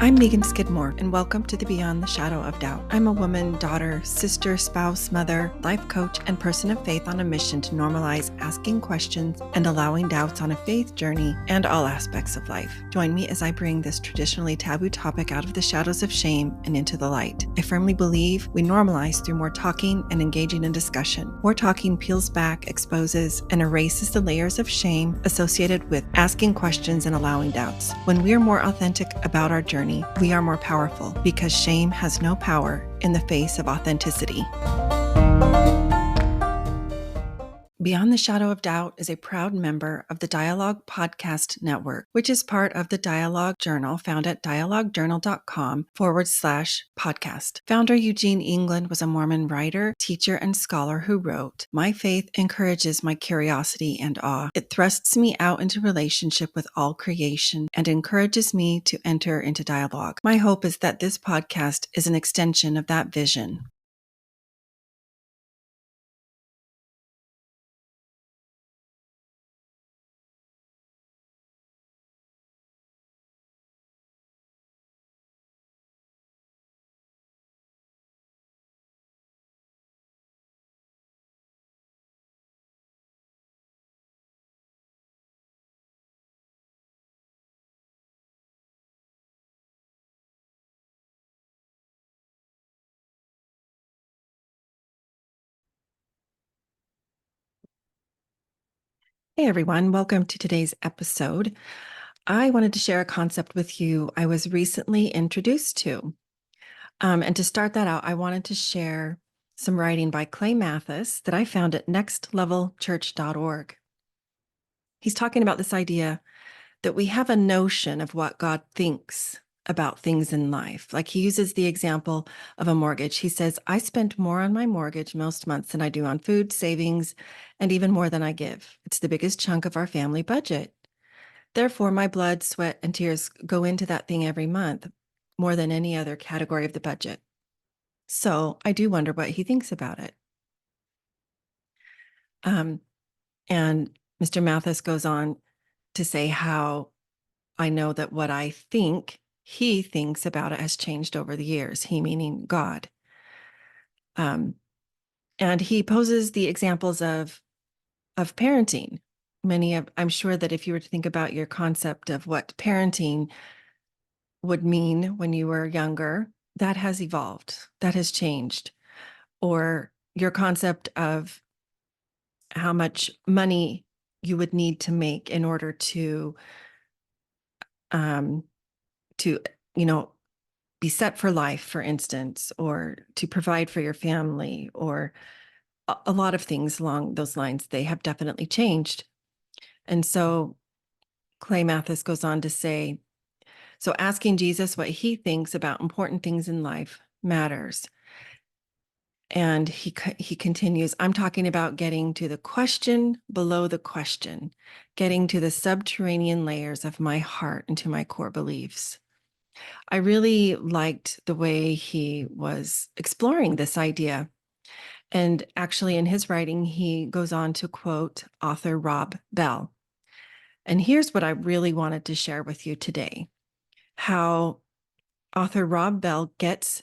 I'm Megan Skidmore, and welcome to the Beyond the Shadow of Doubt. I'm a woman, daughter, sister, spouse, mother, life coach, and person of faith on a mission to normalize asking questions and allowing doubts on a faith journey and all aspects of life. Join me as I bring this traditionally taboo topic out of the shadows of shame and into the light. I firmly believe we normalize through more talking and engaging in discussion. More talking peels back, exposes, and erases the layers of shame associated with asking questions and allowing doubts. When we are more authentic about our journey, we are more powerful because shame has no power in the face of authenticity. Beyond the Shadow of Doubt is a proud member of the Dialogue Podcast Network, which is part of the Dialogue Journal found at dialoguejournal.com/podcast. Founder Eugene England was a Mormon writer, teacher, and scholar who wrote, "My faith encourages my curiosity and awe. It thrusts me out into relationship with all creation and encourages me to enter into dialogue. My hope is that this podcast is an extension of that vision." Hey everyone, welcome to today's episode. I wanted to share a concept with you I was recently introduced to. And to start that out, I wanted to share some writing by Clay Mathis that I found at nextlevelchurch.org. He's talking about this idea that we have a notion of what God thinks about things in life. Like he uses the example of a mortgage. He says, "I spend more on my mortgage most months than I do on food, savings, and even more than I give. It's the biggest chunk of our family budget. Therefore, my blood, sweat, and tears go into that thing every month, more than any other category of the budget. So I do wonder what he thinks about it." And Mr. Mathis goes on to say how I know that what I think he thinks about it has changed over the years, he meaning God. And he poses the examples of parenting. I'm sure that if you were to think about your concept of what parenting would mean when you were younger, that has evolved, that has changed. Or your concept of how much money you would need to make in order to um, to be set for life, for instance, or to provide for your family, or a lot of things along those lines. They have definitely changed. And so Clay Mathis goes on to say, so asking Jesus what he thinks about important things in life matters. And he continues, "I'm talking about getting to the question below the question, getting to the subterranean layers of my heart and to my core beliefs." I really liked the way he was exploring this idea. And actually, in his writing, he goes on to quote author Rob Bell. And here's what I really wanted to share with you today: how author Rob Bell gets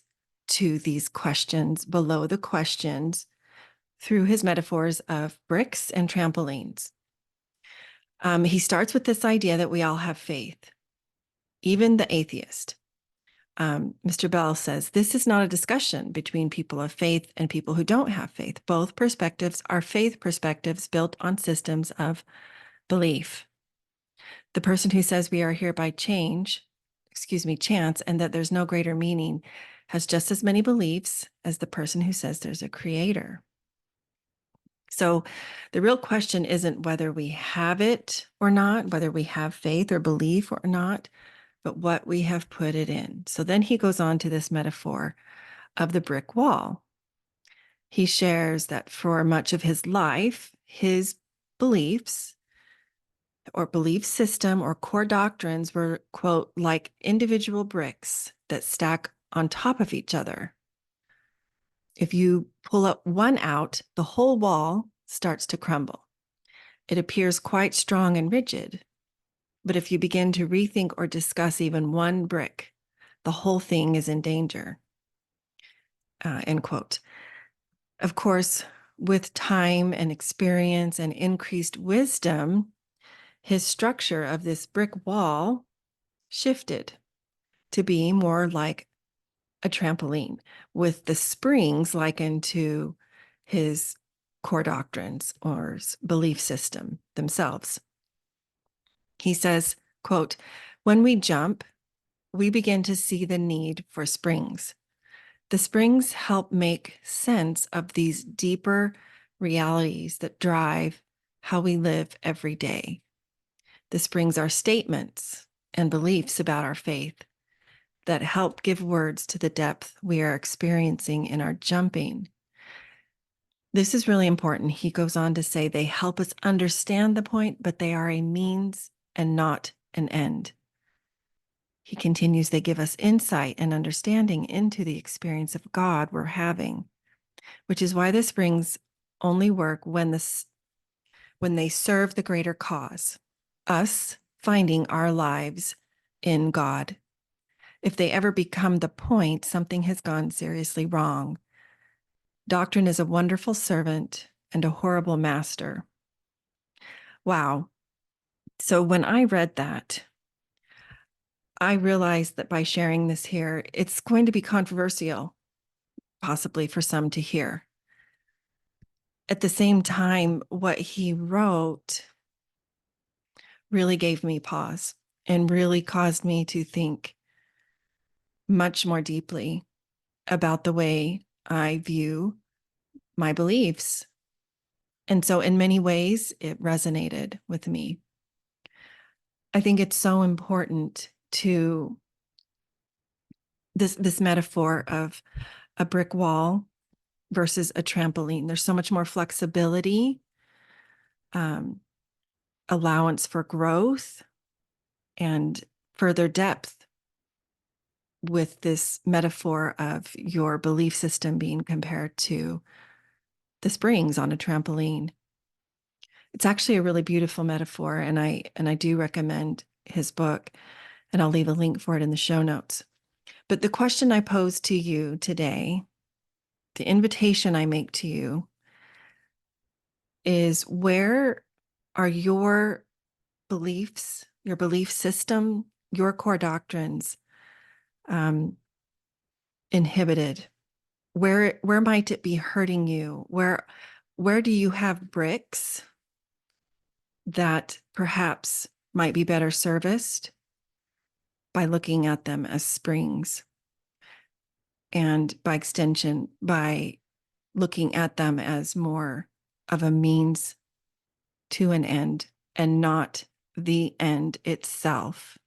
to these questions below the questions through his metaphors of bricks and trampolines. He starts with this idea that we all have faith, even the atheist. Mr. Bell says, "This is not a discussion between people of faith and people who don't have faith. Both perspectives are faith perspectives built on systems of belief. The person who says we are here by chance, and that there's no greater meaning has just as many beliefs as the person who says there's a creator." So the real question isn't whether we have it or not, whether we have faith or belief or not, but what we have put it in. So then he goes on to this metaphor of the brick wall. He shares that for much of his life, his beliefs or belief system or core doctrines were, quote, like individual bricks that stack on top of each other. If you pull up one out, the whole wall starts to crumble. It appears quite strong and rigid. But if you begin to rethink or discuss even one brick, The whole thing is in danger. End quote. Of course, with time and experience and increased wisdom, his structure of this brick wall shifted to be more like a trampoline, with the springs likened to his core doctrines or belief system themselves. He says, quote, "When we jump, we begin to see the need for springs. The springs help make sense of these deeper realities that drive how we live every day. The springs are statements and beliefs about our faith that help give words to the depth we are experiencing in our jumping." This is really important. He goes on to say they help us understand the point, but they are a means and not an end. He continues, they give us insight and understanding into the experience of God we're having, which is why the springs only work when they serve the greater cause, us finding our lives in God. If they ever become the point, something has gone seriously wrong. Doctrine is a wonderful servant and a horrible master. Wow. So when I read that, I realized that by sharing this here, it's going to be controversial, possibly for some to hear. At the same time, what he wrote really gave me pause and really caused me to think much more deeply about the way I view my beliefs. And so in many ways, it resonated with me. I think it's so important to this metaphor of a brick wall versus a trampoline. There's so much more flexibility, um, allowance for growth, and further depth with this metaphor of your belief system being compared to the springs on a trampoline. It's actually a really beautiful metaphor, and I do recommend his book, and I'll leave a link for it in the show notes. But the question I pose to you today, the invitation I make to you, is where are your beliefs, your belief system, your core doctrines inhibited? Where might it be hurting you? Where do you have bricks that perhaps might be better serviced by looking at them as springs, and by extension, by looking at them as more of a means to an end and not the end itself?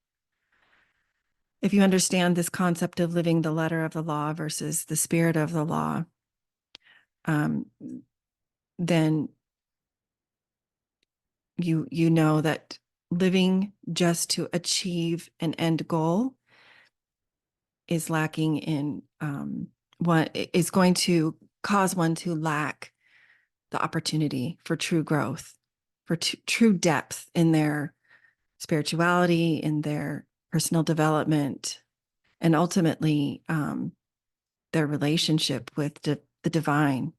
If you understand this concept of living the letter of the law versus the spirit of the law, then you know that living just to achieve an end goal is lacking in what is going to cause one to lack the opportunity for true growth, for true depth in their spirituality, in their personal development, and ultimately their relationship with the divine,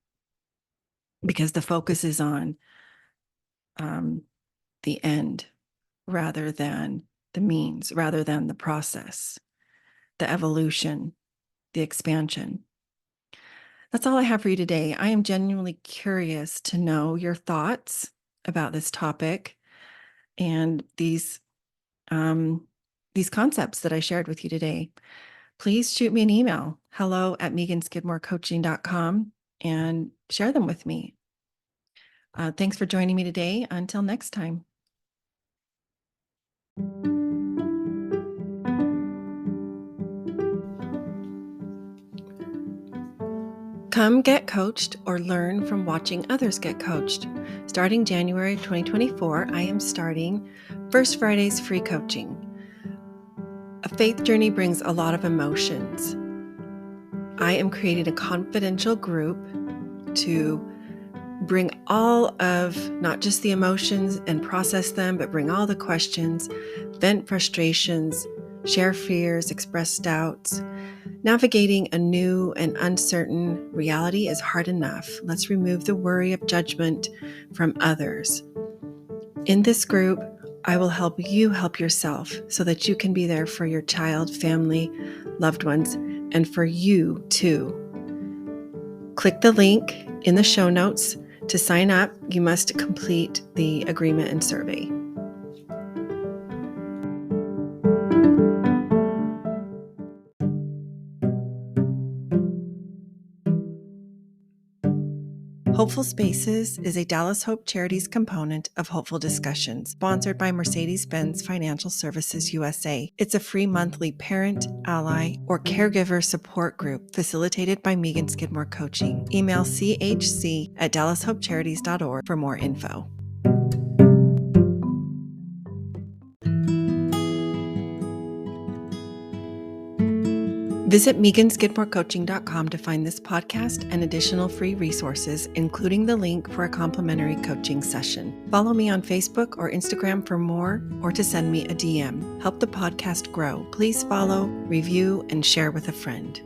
because the focus is on the end rather than the means, rather than the process, the evolution, the expansion. That's all I have for you today. I am genuinely curious to know your thoughts about this topic and these concepts that I shared with you today. Please shoot me an email, hello@meganskidmorecoaching.com, and share them with me. Thanks for joining me today. Until next time. Come get coached or learn from watching others get coached. Starting January 2024, I am starting First Friday's free coaching. A faith journey brings a lot of emotions. I am creating a confidential group to bring all of not just the emotions and process them, but bring all the questions, vent frustrations, share fears, express doubts. Navigating a new and uncertain reality is hard enough. Let's remove the worry of judgment from others. In this group, I will help you help yourself so that you can be there for your child, family, loved ones, and for you too. Click the link in the show notes to sign up. You must complete the agreement and survey. Hopeful Spaces is a Dallas Hope Charities component of Hopeful Discussions, sponsored by Mercedes-Benz Financial Services USA. It's a free monthly parent, ally, or caregiver support group facilitated by Megan Skidmore Coaching. Email chc@dallashopecharities.org for more info. Visit meganskidmorecoaching.com to find this podcast and additional free resources, including the link for a complimentary coaching session. Follow me on Facebook or Instagram for more, or to send me a DM. Help the podcast grow. Please follow, review, and share with a friend.